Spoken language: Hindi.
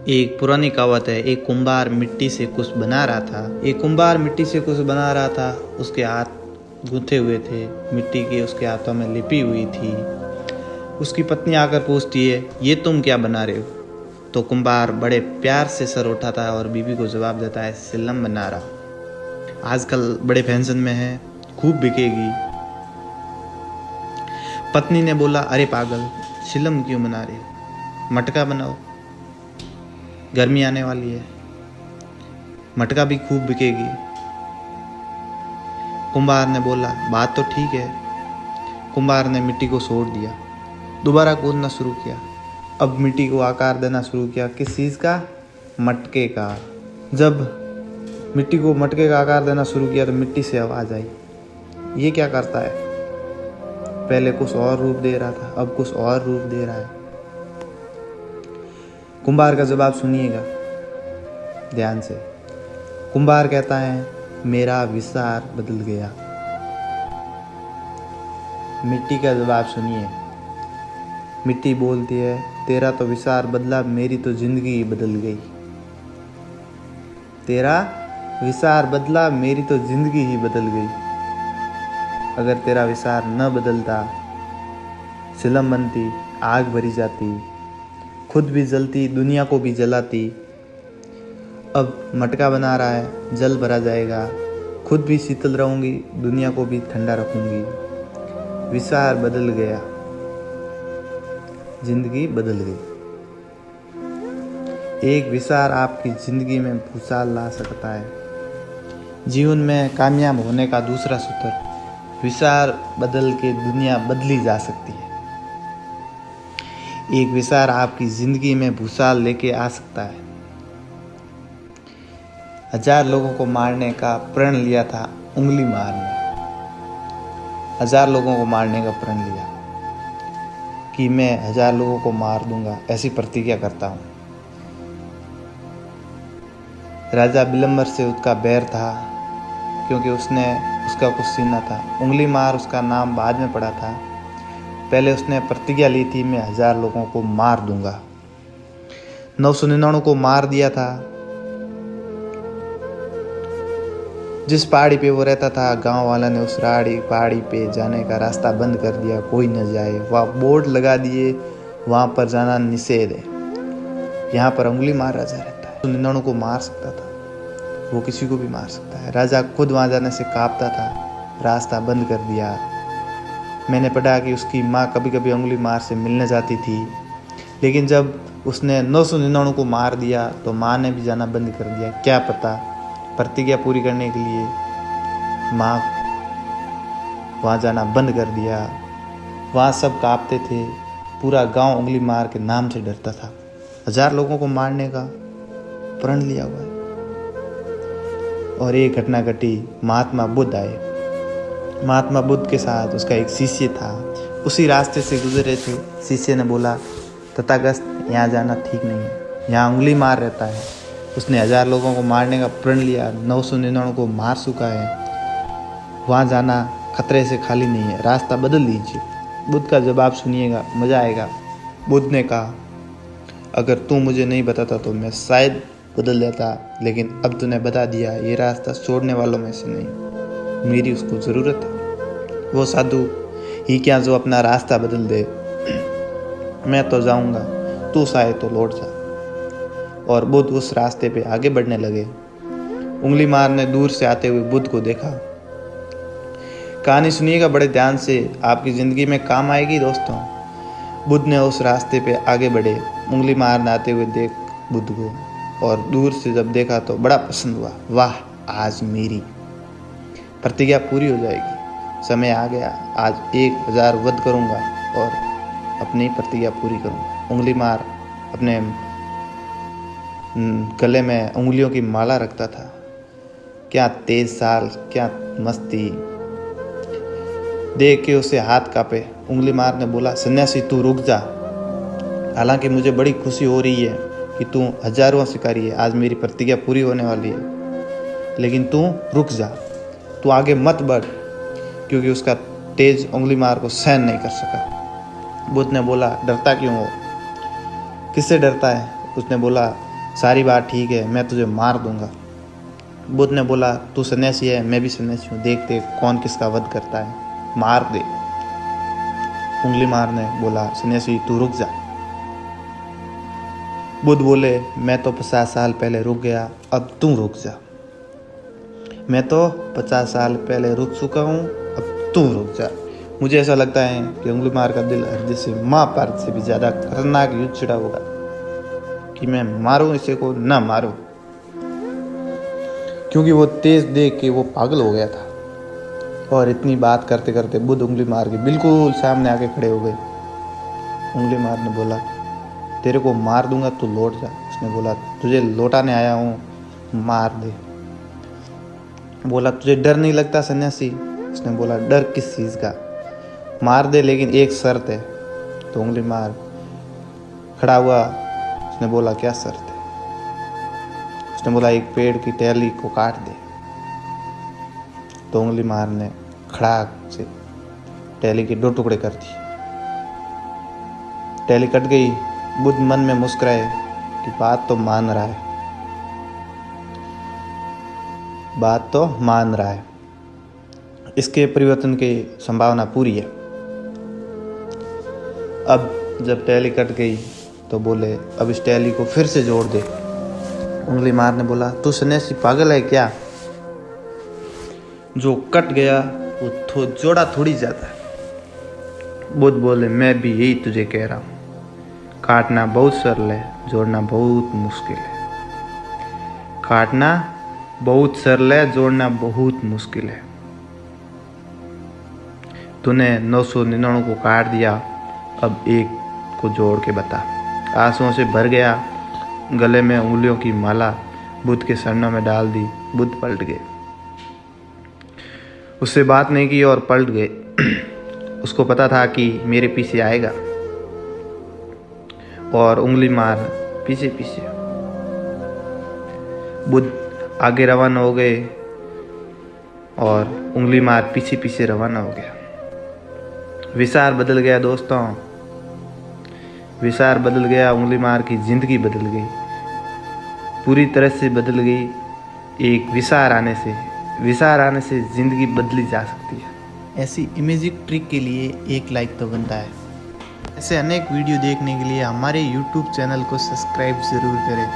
एक पुरानी कहावत है, एक कुम्हार मिट्टी से कुछ बना रहा था। एक कुम्हार मिट्टी से कुछ बना रहा था। उसके हाथ गूंथे हुए थे, मिट्टी की उसके हाथों में लिपी हुई थी। उसकी पत्नी आकर पूछती है, ये तुम क्या बना रहे हो? तो कुम्हार बड़े प्यार से सर उठाता है और बीवी को जवाब देता है, सिलम बना रहा। आजकल बड़े फैशन में है, खूब बिकेगी। पत्नी ने बोला, अरे पागल, सिलम क्यों बना रहे हो? मटका बनाओ, गर्मी आने वाली है, मटका भी खूब बिकेगी। कुम्हार ने बोला, बात तो ठीक है। कुम्हार ने मिट्टी को छोड़ दिया, दोबारा कूदना शुरू किया। अब मिट्टी को आकार देना शुरू किया। किस चीज़ का? मटके का। जब मिट्टी को मटके का आकार देना शुरू किया तो मिट्टी से आवाज़ आई, ये क्या करता है? पहले कुछ और रूप दे रहा था, अब कुछ और रूप दे रहा है। कुम्हार का जवाब सुनिएगा ध्यान से। कुम्हार कहता है, मेरा विचार बदल गया। मिट्टी का जवाब सुनिए। मिट्टी बोलती है, तेरा तो विचार बदला, मेरी तो जिंदगी ही बदल गई। तेरा विचार बदला, मेरी तो जिंदगी ही बदल गई। अगर तेरा विचार न बदलता, सिलम बनती, आग भरी जाती, खुद भी जलती, दुनिया को भी जलाती। अब मटका बना रहा है, जल भरा जाएगा, खुद भी शीतल रहूंगी, दुनिया को भी ठंडा रखूंगी। विचार बदल गया, जिंदगी बदल गई। एक विचार आपकी जिंदगी में भूचाल ला सकता है। जीवन में कामयाब होने का दूसरा सूत्र, विचार बदल के दुनिया बदली जा सकती है। एक विचार आपकी जिंदगी में भूचाल लेके आ सकता है। 1000 लोगों को मारने का प्रण लिया था उंगली मारने। 1000 लोगों को मारने का प्रण लिया कि मैं 1000 लोगों को मार दूंगा, ऐसी प्रतिज्ञा करता हूँ। राजा बिलम्बर से उसका बैर था, क्योंकि उसका कुछ सीना था। उंगली मार उसका नाम बाद में पड़ा था। पहले उसने प्रतिज्ञा ली थी, मैं 1000 लोगों को मार दूंगा। 999 को मार दिया था। जिस पहाड़ी पे वो रहता था, गांव वाला ने उस पहाड़ी पे जाने का रास्ता बंद कर दिया, कोई न जाए। वहाँ बोर्ड लगा दिए, वहाँ पर जाना निषेध है, यहाँ पर उंगली मार राजा रहता है। 999 को मार सकता था, वो किसी को भी मार सकता है। राजा खुद वहाँ जाने से कांपता था, रास्ता बंद कर दिया। मैंने पढ़ा कि उसकी माँ कभी कभी उंगली मार से मिलने जाती थी, लेकिन जब उसने 999 को मार दिया तो माँ ने भी जाना बंद कर दिया। क्या पता, प्रतिज्ञा पूरी करने के लिए माँ वहाँ जाना बंद कर दिया। वहाँ सब कांपते थे, पूरा गांव उंगली मार के नाम से डरता था। 1000 लोगों को मारने का प्रण लिया हुआ है। और एक घटना घटी, महात्मा बुद्ध आए। महात्मा बुद्ध के साथ उसका एक शिष्य था, उसी रास्ते से गुजर रहे थे। शिष्य ने बोला, तथागत, यहाँ जाना ठीक नहीं है, यहाँ उंगली मार रहता है। उसने 1000 लोगों को मारने का प्रण लिया, 999 को मार चुका है, वहाँ जाना खतरे से खाली नहीं है, रास्ता बदल लीजिए। बुद्ध का जवाब सुनिएगा, मज़ा आएगा। बुद्ध ने कहा, अगर तू मुझे नहीं बताता तो मैं शायद बदल देता, लेकिन अब तूने बता दिया, ये रास्ता छोड़ने वालों में से नहीं, मेरी उसको ज़रूरत है। वो साधु ही क्या जो अपना रास्ता बदल दे। मैं तो जाऊंगा, तू शायद तो लौट जा। और बुद्ध उस रास्ते पे आगे बढ़ने लगे। उंगली मार ने दूर से आते हुए बुद्ध को देखा। कहानी सुनिएगा बड़े ध्यान से, आपकी ज़िंदगी में काम आएगी दोस्तों। बुद्ध ने उस रास्ते पे आगे बढ़े, उंगली मार ने आते हुए देख बुद्ध को, और दूर से जब देखा तो बड़ा पसंद हुआ। वाह, आज मेरी प्रतिज्ञा पूरी हो जाएगी, समय आ गया, आज 1000 वध करूँगा और अपनी प्रतिज्ञा पूरी करूँगा। उंगली मार अपने गले में उंगलियों की माला रखता था। क्या तेज चाल, क्या मस्ती, देख के उसे हाथ कांपे। उंगली मार ने बोला, सन्यासी तू रुक जा, हालांकि मुझे बड़ी खुशी हो रही है कि तू 1000वां शिकारी है, आज मेरी प्रतिज्ञा पूरी होने वाली है, लेकिन तू रुक जा, तू आगे मत बढ़, क्योंकि उसका तेज उंगली मार को सहन नहीं कर सका। बुद्ध ने बोला, डरता क्यों हो? किससे डरता है? उसने बोला, सारी बात ठीक है, मैं तुझे मार दूंगा। बुद्ध ने बोला, तू सन्यासी है, मैं भी सन्यासी हूँ, देखते कौन किसका वध करता है, मार दे। उंगली मार ने बोला, सन्यासी तू रुक जा। बुद्ध बोले, मैं तो 50 साल पहले रुक गया, अब तू रुक जा। मैं तो 50 साल पहले रुक चुका हूँ, अब तू रुक जा। मुझे ऐसा लगता है कि उंगली मार का दिल हृदय से महाभारत से भी ज़्यादा खतरनाक युद्ध छिड़ा होगा कि मैं मारूं इसे को ना मारूं, क्योंकि वो तेज देख के वो पागल हो गया था। और इतनी बात करते करते बुद्ध उंगली मार के बिल्कुल सामने आके खड़े हो गए। उंगली मार ने बोला, तेरे को मार दूंगा, तू लौट जा। उसने बोला, तुझे लौटाने आया हूँ, मार दे। बोला, तुझे डर नहीं लगता सन्यासी? उसने बोला, डर किस चीज़ का, मार दे लेकिन एक शर्त है। तो उंगली मार खड़ा हुआ। उसने बोला, क्या शर्त है? उसने बोला, एक पेड़ की टहनी को काट दे। तो उंगली मार ने खड़ा से टहनी के 2 टुकड़े कर दिए। टहनी कट गई। बुद्ध मन में मुस्कुराए कि बात तो मान रहा है, बात तो मान रहा है, इसके परिवर्तन की संभावना पूरी है। अब जब टहनी कट गई तो बोले, अब इस टहनी को फिर से जोड़ दे। उंगली मार ने बोला, तू सन्यासी पागल है क्या? जो कट गया वो जोड़ा थोड़ी जाता है। बुद्ध बोले, मैं भी यही तुझे कह रहा हूँ, काटना बहुत सरल है, जोड़ना बहुत मुश्किल है। काटना बहुत सरल है, जोड़ना बहुत मुश्किल है। तूने 999 को काट दिया, अब एक को जोड़ के बता। आंसुओं से भर गया, गले में उंगलियों की माला बुद्ध के चरणों में डाल दी। बुद्ध पलट गए, उससे बात नहीं की और पलट गए। उसको पता था कि मेरे पीछे आएगा, और उंगली मार पीछे पीछे। बुद्ध आगे रवाना हो गए और उंगली मार पीछे पीछे रवाना हो गया। विचार बदल गया दोस्तों, विचार बदल गया। उंगली मार की जिंदगी बदल गई, पूरी तरह से बदल गई। एक विचार आने से जिंदगी बदली जा सकती है। ऐसी इमेजिंग ट्रिक के लिए एक लाइक तो बनता है। ऐसे अनेक वीडियो देखने के लिए हमारे YouTube चैनल को सब्सक्राइब ज़रूर करें।